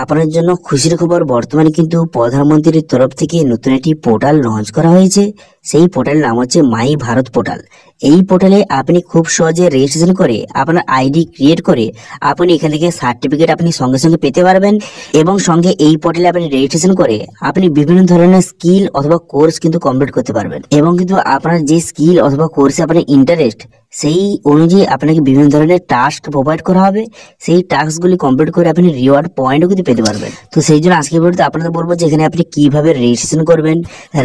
আপনার জন্য খুশির খবর, বর্তমানে কিন্তু প্রধানমন্ত্রীর তরফ থেকে নতুন একটি পোর্টাল লঞ্চ করা হয়েছে। সেই পোর্টালের নাম হচ্ছে মাই ভারত পোর্টাল। এই পোর্টালে আপনি খুব সহজে রেজিস্ট্রেশন করে আপনার আইডি ক্রিয়েট করে আপনি এখান থেকে সার্টিফিকেট আপনি সঙ্গে সঙ্গে পেতে পারবেন। এবং সঙ্গে এই পোর্টালে আপনি রেজিস্ট্রেশন করে আপনি বিভিন্ন ধরনের স্কিল অথবা কোর্স কিন্তু কমপ্লিট করতে পারবেন। এবং কিন্তু আপনার যে স্কিল অথবা কোর্সে আপনার ইন্টারেস্ট, সেই অনুযায়ী আপনাকে বিভিন্ন ধরনের টাস্ক প্রোভাইড করা হবে। সেই টাস্কগুলি কমপ্লিট করে আপনি রিওয়ার্ড পয়েন্টও কিন্তু পেতে পারবেন। তো সেই জন্য আজকে ভিডিওতে আপনাদের বলবো যে এখানে আপনি কিভাবে রেজিস্ট্রেশন করবেন,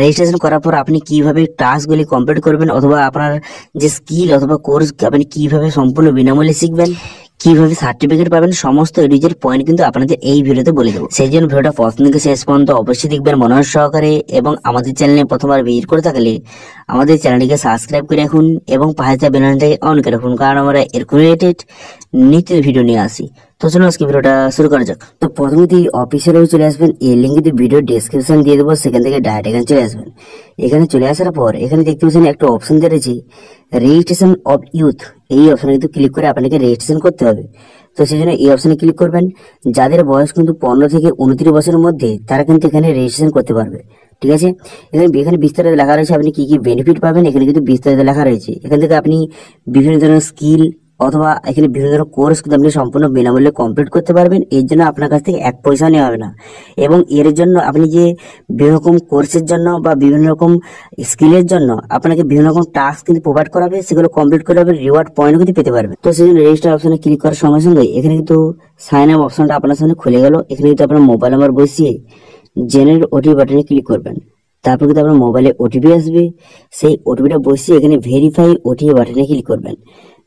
রেজিস্ট্রেশন করার পর আপনি কিভাবে টাস্কগুলি কমপ্লিট করবেন, অথবা আপনার যে স্কিল অথবা কোর্স আপনি কিভাবে সম্পূর্ণ বিনামূল্যে শিখবেন, কিভাবে সার্টিফিকেট পাবেন, সমস্ত এডিজের পয়েন্ট কিন্তু আপনাদের এই ভিডিওতে বলে দেবো। সেই জন্য ভিডিওটা প্রথম থেকে শেষ পর্যন্ত অবশ্যই দেখবেন মনোযোগ সহকারে। এবং আমাদের চ্যানেলে প্রথমবার ভিজিট করে থাকলে আমাদের চ্যানেলটিকে সাবস্ক্রাইব করে রাখুন এবং পাশে থাকা বেল আইকনটাকে অন করে রাখুন, কারণ আমরা এরকম রিলেটেড নিত্য ভিডিও নিয়ে আসি। তো চলুন আজকে ভিডিওটা শুরু করা যাক। তো প্রথমে অফিসিয়াল চলে আসবেন, এই লিঙ্ক কিন্তু ভিডিও ডেসক্রিপশন দিয়ে দেবো, সেখান থেকে ডাইরেক্ট এখানে চলে আসবেন। এখানে চলে আসার পর এখানে দেখতে পাচ্ছেন একটা অপশন দেওয়া রয়েছে রেজিস্ট্রেশন অফ ইউথ। এই অপশনে কিন্তু ক্লিক করে আপনাকে রেজিস্ট্রেশন করতে হবে। তো সেই জন্য এই অপশনে ক্লিক করবেন। যাদের বয়স কিন্তু 15 থেকে 29 বছরের মধ্যে, তারা কিন্তু এখানে রেজিস্ট্রেশন করতে পারবে। ঠিক আছে, এখানে বিস্তারিত লেখা রয়েছে আপনি কি কি বেনিফিট পাবেন। এখানে কিন্তু বিস্তারিত লেখা রয়েছে। এখান থেকে আপনি বিভিন্ন ধরনের স্কিল অথবা এখানে বিভিন্ন ধরনের কোর্স কিন্তু আপনি সম্পূর্ণ বিনামূল্যে কমপ্লিট করতে পারবেন। এর জন্য আপনার কাছ থেকে 1 পয়সা নেওয়া হবে না। এবং এর জন্য আপনি যে বিভিন্ন রকম কোর্সের জন্য বা বিভিন্ন রকম স্কিলের জন্য আপনাকে বিভিন্ন রকম টাস্ক কিন্তু প্রোভাইড করা হবে, সেগুলো কমপ্লিট করে আপনি রিওয়ার্ড পয়েন্ট কিন্তু পেতে পারবেন। তো সেই জন্য রেজিস্টার অপশনে ক্লিক করার সঙ্গে সঙ্গে এখানে কিন্তু সাইন আপ অপশনটা আপনার সামনে খুলে গেল। এখানে কিন্তু আপনার মোবাইল নাম্বার বসিয়ে জেনারেট ওটিপি বাটনে ক্লিক করবেন। তারপর কিন্তু আপনার মোবাইলে ওটিপি আসবে, সেই ওটিপিটা বসিয়ে এখানে ভেরিফাই ওটিপি বাটনে ক্লিক করবেন।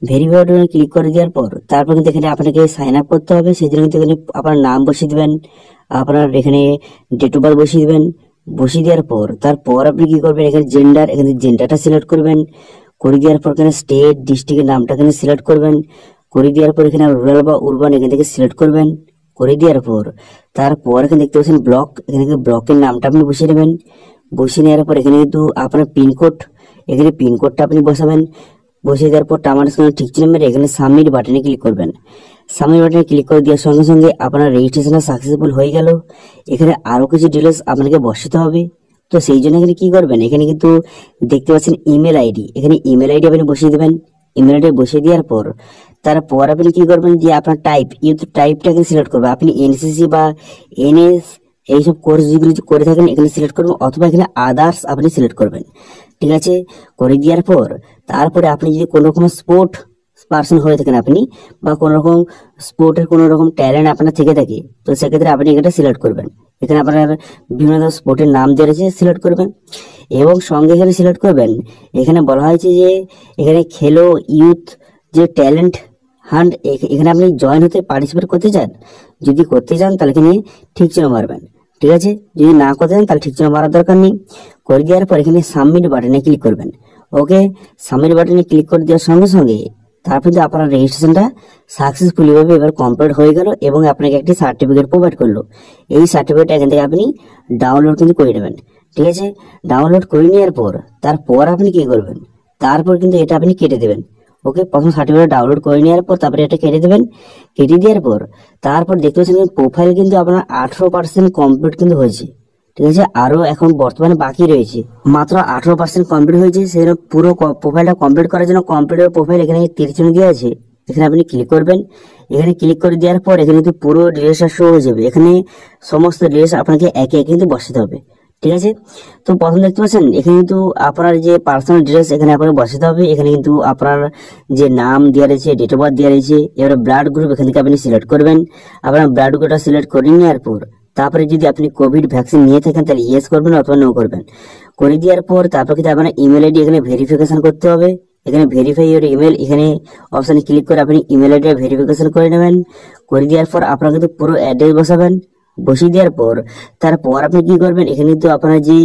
ভেরিফাই বাটনে ক্লিক করে দেওয়ার পর তারপর কিন্তু এখানে আপনাকে সাইন আপ করতে হবে। সেই জন্য কিন্তু এখানে আপনার নাম বসিয়ে দিবেন, আপনার এখানে ডেট অফ বার্থ বসিয়ে দিবেন। বসিয়ে দেওয়ার পর তারপর আপনি কি করবেন, এখানে জেন্ডার, এখানে জেন্ডারটা সিলেক্ট করবেন। করে দেওয়ার পর এখানে স্টেট ডিস্ট্রিক্টের নামটা এখানে সিলেক্ট করবেন। করে দেওয়ার পর এখানে রুরাল বা উরবান এখান থেকে সিলেক্ট করবেন। করে দেওয়ার পর তারপর এখানে দেখতে পাচ্ছেন ব্লক, এখানে ব্লকের নামটা আপনি বসিয়ে নেবেন। বসিয়ে নেওয়ার পর এখানে কিন্তু আপনার পিনকোড, এখানে পিনকোডটা আপনি বসাবেন। বসিয়ে দেওয়ার পর টামার ঠিক চিহ্ন মেরে এখানে সাবমিট বাটনে ক্লিক করবেন। সাবমিট বাটনে ক্লিক করে দেওয়ার সঙ্গে সঙ্গে আপনার রেজিস্ট্রেশন সাকসেসফুল হয়ে গেল। এখানে আরো কিছু ডিটেলস আপনাকে বসাতে হবে। তো সেই জন্য এখানে কি করবেন, এখানে কিন্তু দেখতে পাচ্ছেন ইমেল আইডি, এখানে ইমেল আইডি আপনি বসিয়ে দেবেন। ইমেল আইডি বসিয়ে দেওয়ার পর তারপর আপনি কি করবেন, যে আপনার টাইপ, ইউথ টাইপটা এখানে সিলেক্ট করবেন। আপনি এনসিসি বা এনএস এইসব কোর্স যেগুলো করে থাকেন এখানে সিলেক্ট করবেন, অথবা এখানে আদার্স আপনি সিলেক্ট করবেন। ঠিক আছে, করে দেওয়ার পর তারপরে আপনি যদি কোনো রকম স্পোর্ট পার্সন হয়ে থাকেন আপনি, বা কোনো রকম স্পোর্টের কোনো রকম ট্যালেন্ট আপনার থেকে থাকে, তো সেক্ষেত্রে আপনি এটা সিলেক্ট করবেন। এখানে আপনার বিভিন্ন ধরনের স্পোর্টের নাম দেওয়া রয়েছে, সিলেক্ট করবেন। এবং সঙ্গে এখানে সিলেক্ট করবেন, এখানে বলা হয়েছে যে এখানে খেলো ইউথ যে ট্যালেন্ট হান্ট, এখানে আপনি জয়েন হতে পার্টিসিপেট করতে চান। যদি করতে চান তাহলে এখানে ঠিক চিহ্ন মারবেন। ঠিক আছে, যদি না করতে চান তাহলে ঠিক চিহ্ন মারার দরকার নেই। করে দেওয়ার পর এখানে সাবমিট বাটনে ক্লিক করবেন। ওকে, সাবমিট বাটনে ক্লিক করে দেওয়ার সঙ্গে সঙ্গে তারপর আপনার রেজিস্ট্রেশনটা সাকসেসফুলি ভাবে এবার কমপ্লিট হয়ে গেল এবং আপনাকে একটি সার্টিফিকেট প্রোভাইড করলো। এই সার্টিফিকেট এখান থেকে আপনি ডাউনলোড কিন্তু করে নেবেন। ঠিক আছে, ডাউনলোড করে নেওয়ার পর তারপর আপনি কি করবেন, তারপর কিন্তু এটা আপনি কেটে দেবেন। ওকে, প্রথম সার্টিফিকেট ডাউনলোড করে নেওয়ার পর তারপরে এটা কেটে দেবেন। কেটে দেওয়ার পর তারপর দেখতে পাচ্ছেন প্রোফাইল কিন্তু আপনার 18% কমপ্লিট কিন্তু হয়েছে। ঠিক আছে, আরো এখন বর্তমানে বাকি রয়েছে, মাত্র 18% কমপ্লিট হয়েছে। সেই পুরো প্রোফাইলটা কমপ্লিট করার জন্য কমপ্লিট প্রোফাইল এখানে 30 জন দেওয়া আছে, এখানে আপনি ক্লিক করবেন। এখানে ক্লিক করে দেওয়ার পর এখানে কিন্তু পুরো ডিটেলসটা শো হয়ে যাবে। এখানে সমস্ত ডিটেলস আপনাকে একে একে কিন্তু বসাতে হবে। ঠিক আছে, তো প্রথম দেখতে পাচ্ছেন এখানে কিন্তু আপনার যে পার্সোনাল ডিটেলস এখানে আপনাকে বসাতে হবে। এখানে কিন্তু আপনার যে নাম দেওয়া রয়েছে, ডেট অফ বার্থ দেওয়া রয়েছে। এবারে ব্লাড গ্রুপ এখান থেকে আপনি সিলেক্ট করবেন। আপনার ব্লাড গ্রুপটা সিলেক্ট করে নেওয়ার পর তারপরে যদি আপনি কোভিড ভ্যাকসিন নিয়ে থাকেন তাহলে ইয়েস করবেন অথবা নো করবেন। করে দেওয়ার পর তারপর কিন্তু আপনার ইমেল আইডি এখানে ভেরিফিকেশন করতে হবে। এখানে ভেরিফাই ইউর ইমেল, এখানে অপশনে ক্লিক করে আপনি ইমেল আইডি ভেরিফিকেশন করে নেবেন। করে দেওয়ার পর আপনার কিন্তু পুরো অ্যাড্রেস বসাবেন। বসিয়ে দেওয়ার পর তারপর আপনি কি করবেন, এখানে কিন্তু আপনার যে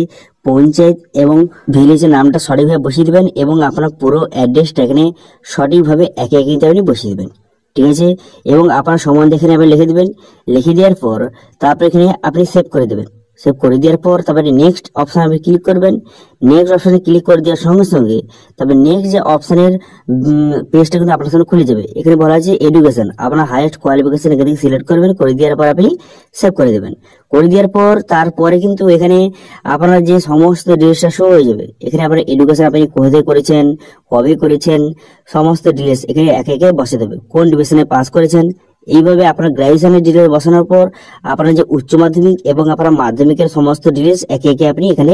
পঞ্চায়েত এবং ভিলেজের নামটা সঠিকভাবে বসিয়ে দেবেন এবং আপনার পুরো অ্যাড্রেসটা এখানে সঠিকভাবে একে একে আপনি বসিয়ে দেবেন। ঠিক আছে, এবং আপনার সম্বন্ধে এখানে আপনি লিখে দিবেন। লিখে দেওয়ার পর তারপর এখানে আপনি সেভ করে দেবেন। সেভ করে দেওয়ার পর তারপরে নেক্সট অপশন আপনি ক্লিক করবেন। নেক্সট অপশনে ক্লিক করে দেওয়ার সঙ্গে সঙ্গে তারপরে নেক্সট যে অপশনের পেজটা কিন্তু আপনার সামনে খুলে যাবে। এখানে বলা আছে এডুকেশন, আপনার হাইয়েস্ট কোয়ালিফিকেশন এখান থেকে সিলেক্ট করবেন, করে দেওয়ার পর আপনি সেভ করে দেবেন। করে দেওয়ার পর তারপরে কিন্তু এখানে আপনার যে সমস্ত ডিটেলসটা শো হয়ে যাবে। এখানে আপনার এডুকেশন আপনি কোথায় করেছেন, কবে করেছেন, সমস্ত ডিটেলস এখানে একে একে বসে দেবে। কোন ডিভিশনে পাস করেছেন, এইভাবে আপনার গ্র্যাজুয়েশনের ডিটেলস বসানোর পর আপনার যে উচ্চ মাধ্যমিক এবং আপনার মাধ্যমিকের সমস্ত ডিটেলস একে একে আপনি এখানে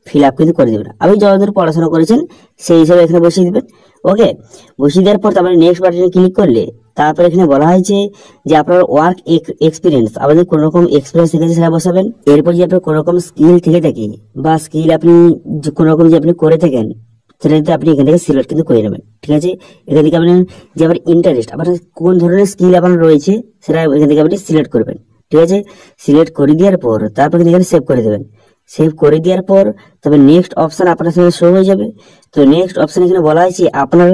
ফিল আপ কিন্তু করে দেবেন। আপনি যতদূর পড়াশোনা করেছেন সেই হিসাবে এখানে বসিয়ে দেবেন। ওকে, বসিয়ে দেওয়ার পর তারপরে নেক্সট বাটনে ক্লিক করলে তারপর এখানে বলা হয়েছে যে আপনার ওয়ার্ক এক্সপিরিয়েন্স, আপনাদের কোন রকম এক্সপিরিয়েন্স থেকে সেটা বসাবেন। এরপর যে আপনার কোন রকম স্কিল থেকে থাকে বা স্কিল আপনি কোন রকম যে আপনি করে থাকেন সেটা কিন্তু আপনি এখান থেকে সিলেক্ট কিন্তু করে নেবেন। ঠিক আছে, এখান থেকে আপনি যে আপনার ইন্টারেস্ট, আপনার কোন ধরনের স্কিল আপনার রয়েছে সেটা এখান থেকে আপনি সিলেক্ট করবেন। ঠিক আছে, সিলেক্ট করে দেওয়ার পর তারপর কিন্তু এখানে সেভ করে দেবেন। সেভ করে দেওয়ার পর তবে নেক্সট অপশন আপনার সামনে শো হয়ে যাবে। তো নেক্সট অপশন এখানে বলা হয়েছে আপনার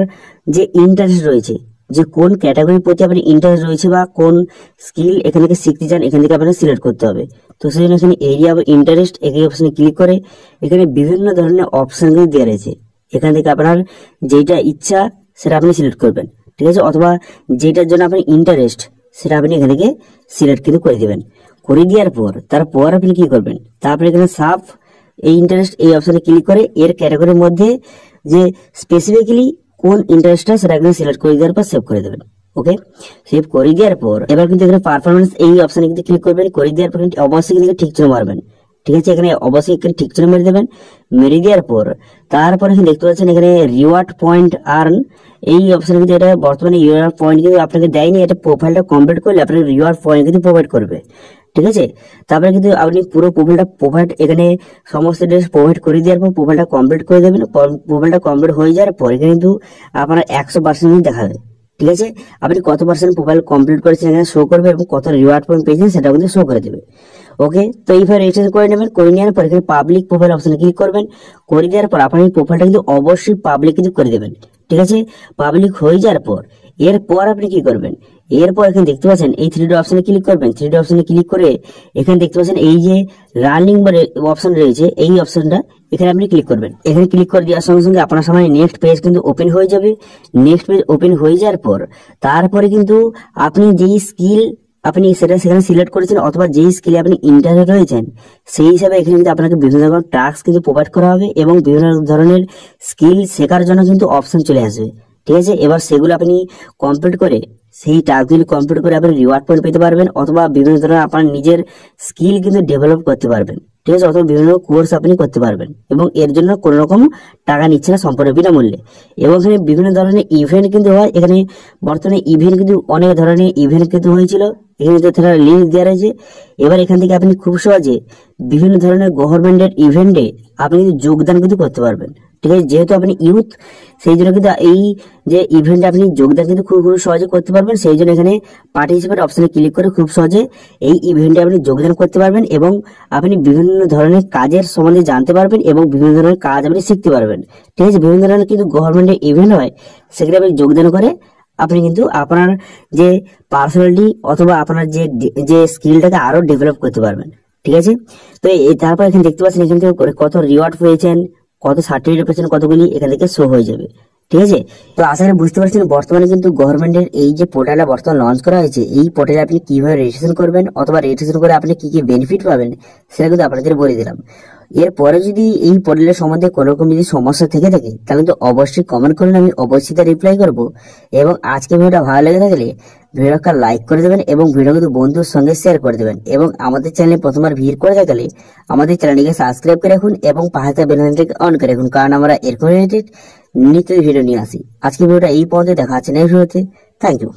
যে ইন্টারেস্ট রয়েছে, যে কোন ক্যাটাগরির প্রতি আপনার ইন্টারেস্ট রয়েছে বা কোন স্কিল এখান থেকে শিখতে চান, এখান থেকে আপনাকে সিলেক্ট করতে হবে। তো সেই জন্য এখানে এরিয়া অফ ইন্টারেস্ট এই অপশনে ক্লিক করে এখানে বিভিন্ন ধরনের অপশন কিন্তু দেওয়া রয়েছে। এখান থেকে আপনার যেটা ইচ্ছা সেটা আপনি সিলেক্ট করবেন। ঠিক আছে, অথবা যেটার জন্য আপনি ইন্টারেস্ট সেটা আপনি এখান থেকে সিলেক্ট কিন্তু করে দিবেন। করে দেওয়ার পর তারপর আপনি কি করবেন, তারপরে এখানে সাব এই ইন্টারেস্ট এই অপশনে ক্লিক করে এর ক্যাটাগরির মধ্যে যে স্পেসিফিক্যালি কোন ইন্টারেস্টটা সেটা এখানে সিলেক্ট করে দেওয়ার পর সেভ করে দেবেন। ওকে, সেভ করে দেওয়ার পর এবার কিন্তু এখানে পারফরমেন্স এই অপশনে কিন্তু ক্লিক করবেন। করে দেওয়ার পর অবশ্যই কিন্তু ঠিক চিহ্ন মারবেন। ঠিক আছে, এখানে অবশ্যই এখানে ঠিক চিহ্ন মেরে দেবেন। মেরে দেওয়ার পর তারপরে এখানে দেখতে পাচ্ছেন এখানে রিওয়ার্ড পয়েন্ট আর্ন এই অপশনে কিন্তু এটা বর্তমানে রিওয়ার্ড পয়েন্ট কিন্তু আপনাকে দেয়নি। এটা প্রোফাইলটা কমপ্লিট করলে আপনাকে রিওয়ার্ড পয়েন্ট কিন্তু প্রোভাইড করবে। ঠিক আছে, তারপরে কিন্তু আপনি পুরো প্রোফাইলটা প্রোভাইড এখানে সমস্ত ডিটেলস প্রোভাইড করে দেওয়ার পর প্রোফাইলটা কমপ্লিট করে দেবেন। প্রোফাইলটা কমপ্লিট হয়ে যাওয়ার পর এখানে কিন্তু আপনার 100% দেখাবে। ঠিক আছে, আপনি কত পার্সেন্ট প্রোফাইল কমপ্লিট করেছেন এখানে শো করবে এবং কত রিওয়ার্ড পয়েন্ট পেয়েছেন সেটা কিন্তু শো করে দেবে। ওকে, তো এইভাবে রেজিস্ট্রেশন করে নেবেন। করে নেওয়ার পর এখানে পাবলিক প্রোফাইল অপশনে ক্লিক করবেন। করে দেওয়ার পর আপনার এই প্রোফাইলটা কিন্তু অবশ্যই পাবলিক কিন্তু করে দেবেন। ঠিক আছে, পাবলিক হয়ে যাওয়ার পর এরপর আপনি কি করবেন, এরপর এখানে দেখতে পাচ্ছেন এই 3D অপশনে ক্লিক করবেন। 3D অপশনে ক্লিক করে এখানে দেখতে পাচ্ছেন এই যে রানিং অপশন রয়েছে এই অপশনটা এখানে আপনি ক্লিক করবেন। এখানে ক্লিক করে দেওয়ার সঙ্গে সঙ্গে আপনার সামনে নেক্সট পেজ কিন্তু ওপেন হয়ে যাবে। নেক্সট পেজ ওপেন হয়ে যাওয়ার পর তারপরে কিন্তু আপনি যেই স্কিল আপনি সেটা সেখানে সিলেক্ট করেছেন অথবা যেই স্কিলে আপনি ইন্টারেস্টেড রয়েছেন সেই হিসাবে এখানে কিন্তু আপনাকে বিভিন্ন ধরনের টাস্ক কিন্তু প্রোভাইড করা হবে এবং বিভিন্ন ধরনের স্কিল শেখার জন্য কিন্তু অপশন চলে আসবে। ঠিক আছে, এবার সেগুলো আপনি কমপ্লিট করে সেই টাস্কগুলি কমপ্লিট করে আপনি রিওয়ার্ড পয়েন্ট পেতে পারবেন অথবা বিভিন্ন ধরনের আপনার নিজের স্কিল কিন্তু ডেভেলপ করতে পারবেন। ঠিক আছে, অথবা বিভিন্ন কোর্স আপনি করতে পারবেন এবং এর জন্য কোনো রকম টাকা নিচ্ছে না, সম্পূর্ণ বিনামূল্যে। এবং এখানে বিভিন্ন ধরনের ইভেন্ট কিন্তু হয়। এখানে বর্তমানে ইভেন্ট কিন্তু অনেক ধরনের ইভেন্ট কিন্তু হয়েছিল, এখানে তারা লিঙ্ক দেওয়া রয়েছে। এবার এখান থেকে আপনি খুব সহজে বিভিন্ন ধরনের গভর্নমেন্টের ইভেন্টে আপনি কিন্তু যোগদান কিন্তু করতে পারবেন। ঠিক আছে, যেহেতু আপনি ইউথ সেই জন্য কিন্তু এই যে ইভেন্টে আপনি যোগদান কিন্তু খুব খুব সহজে করতে পারবেন। সেই জন্য এখানে পার্টিসিপেট অপশনে ক্লিক করে খুব সহজে এই ইভেন্টে আপনি যোগদান করতে পারবেন এবং আপনি বিভিন্ন ধরনের কাজের সম্বন্ধে জানতে পারবেন এবং বিভিন্ন ধরনের কাজ আপনি শিখতে পারবেন। ঠিক আছে, বিভিন্ন ধরনের কিন্তু গভর্নমেন্টের ইভেন্ট হয়, সেখানে আপনি যোগদান করে আপনি কিন্তু আপনার যে পার্সোনালিটি অথবা আপনার যে স্কিলটাকে আরো ডেভেলপ করতে পারবেন। ঠিক আছে, তো তারপর এখানে দেখতে পাচ্ছেন এখান থেকে কত রিওয়ার্ড পেয়েছেন, কত সার্টিফিকেট পেয়েছেন, কতগুলি এখান থেকে শো হয়ে যাবে। ঠিক আছে, তো আশা করি বুঝতে পারছেন বর্তমানে কিন্তু গভর্নমেন্টের এই যে পোর্টালটা বর্তমানে লঞ্চ করা হয়েছে এই পোর্টালে আপনি কিভাবে রেজিস্ট্রেশন করবেন অথবা রেজিস্ট্রেশন করে আপনি কি কি বেনিফিট পাবেন সেটা কিন্তু আপনাদের বলে দিলাম। এরপরে যদি এই পোর্টালের সম্বন্ধে কোনো রকম যদি সমস্যা থেকে থাকে তাহলে কিন্তু অবশ্যই কমেন্ট করুন, আমি অবশ্যই তা রিপ্লাই করবো। এবং আজকে ভিডিওটা ভালো লেগে থাকলে ভিডিওটা লাইক করে দেবেন এবং ভিডিও কিন্তু বন্ধুর সঙ্গে শেয়ার করে দেবেন এবং আমাদের চ্যানেলে প্রথমবার ভিড় করে থাকলে আমাদের চ্যানেলটিকে সাবস্ক্রাইব করে রাখুন এবং পাশে বেল আইকনটিকে অন করে রাখুন, কারণ আমরা এরকম রিলেটেড নিত্য ভিডিও নিয়ে আসি। আজকে ভিডিওটা এই পর্যন্ত, দেখা হচ্ছে নেক্সট ভিডিওতে। Thank you.